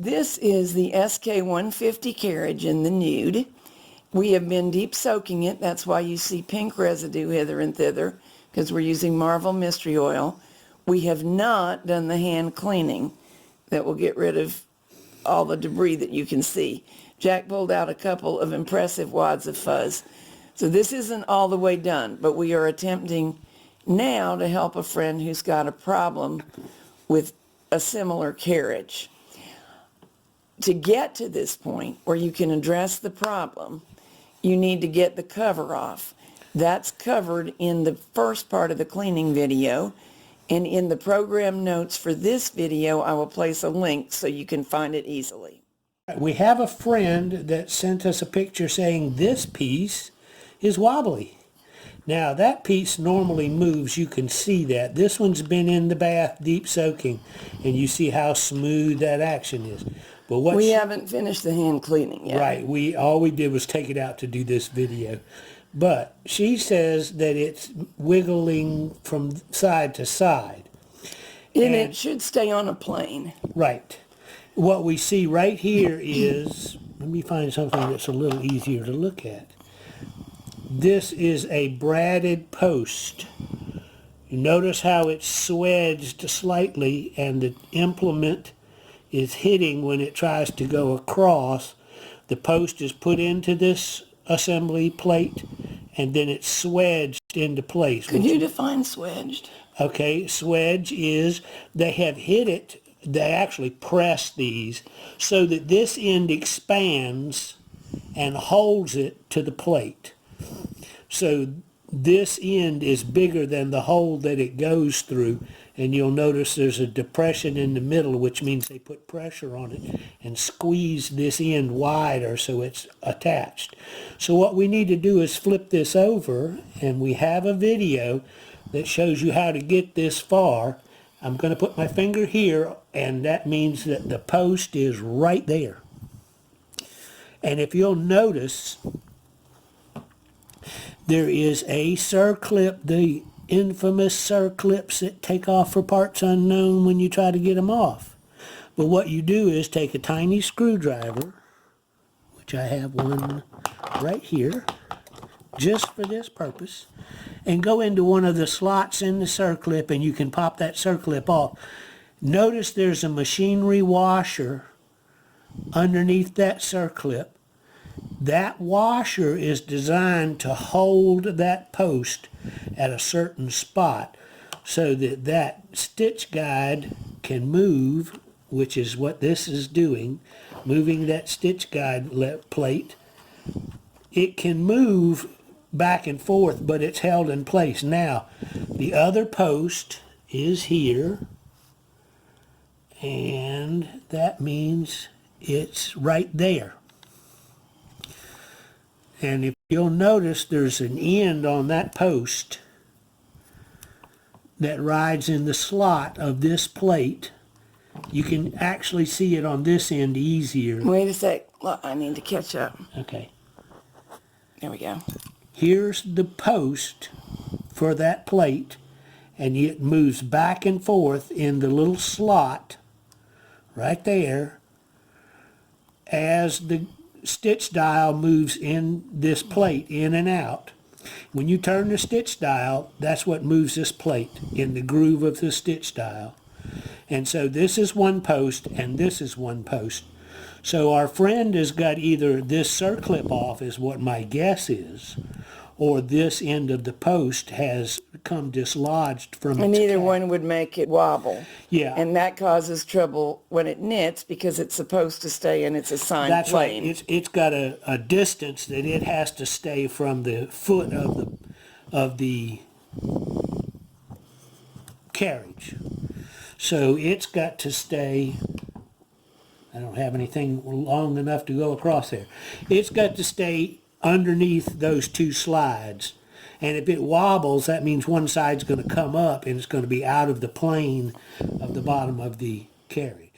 This is the SK150 carriage in the nude. We have been deep soaking it. That's why you see pink residue hither and thither, because we're using Marvel Mystery Oil. We have not done the hand cleaning that will get rid of all the debris that you can see. Jack pulled out a couple of impressive wads of fuzz. So this isn't all the way done, but we are attempting now to help a friend who's got a problem with a similar carriage. To get to this point where you can address the problem, you need to get the cover off. That's covered in the first part of the cleaning video, and in the program notes for this video, I will place a link so you can find it easily. We have a friend that sent us a picture saying this piece is wobbly. Now that piece normally moves, you can see that. This one's been in the bath deep soaking, and you see how smooth that action is. But what we haven't finished the hand cleaning yet. Right, all we did was take it out to do this video. But she says that it's wiggling from side to side. And it should stay on a plane. Right. What we see right here is, let me find something that's a little easier to look at. This is a braided post. You notice how it's swedged slightly and the implement is hitting when it tries to go across. The post is put into this assembly plate and then it's swedged into place. Could you define swedged? Okay, swedge is they have hit it, they actually press these so that this end expands and holds it to the plate. So this end is bigger than the hole that it goes through, and you'll notice there's a depression in the middle, which means they put pressure on it and squeeze this end wider so it's attached. So what we need to do is flip this over, and we have a video that shows you how to get this far. I'm going to put my finger here, and that means that the post is right there. And if you'll notice, there is a circlip, the infamous circlips that take off for parts unknown when you try to get them off. But what you do is take a tiny screwdriver, which I have one right here, just for this purpose, and go into one of the slots in the circlip, and you can pop that circlip off. Notice there's a machinery washer underneath that circlip. That washer is designed to hold that post at a certain spot so that that stitch guide can move, which is what this is doing, moving that stitch guide plate. It can move back and forth, but it's held in place. Now, the other post is here, and that means it's right there. And if you'll notice, there's an end on that post that rides in the slot of this plate. You can actually see it on this end easier. Wait a sec. Look, I need to catch up. Okay. There we go. Here's the post for that plate, and it moves back and forth in the little slot right there as the stitch dial moves in this plate, in and out. When you turn the stitch dial, that's what moves this plate in the groove of the stitch dial. And so this is one post and this is one post. So our friend has got either this circlip off, is what my guess is, or this end of the post has become dislodged from its And either cap. one would make it wobble. Yeah. And that causes trouble when it knits because it's supposed to stay in its assigned That's plane. right. It's got a distance that it has to stay from the foot of the carriage. So it's got to stay. I don't have anything long enough to go across there. It's got to stay underneath those two slides. And if it wobbles, that means one side's going to come up and it's going to be out of the plane of the bottom of the carriage.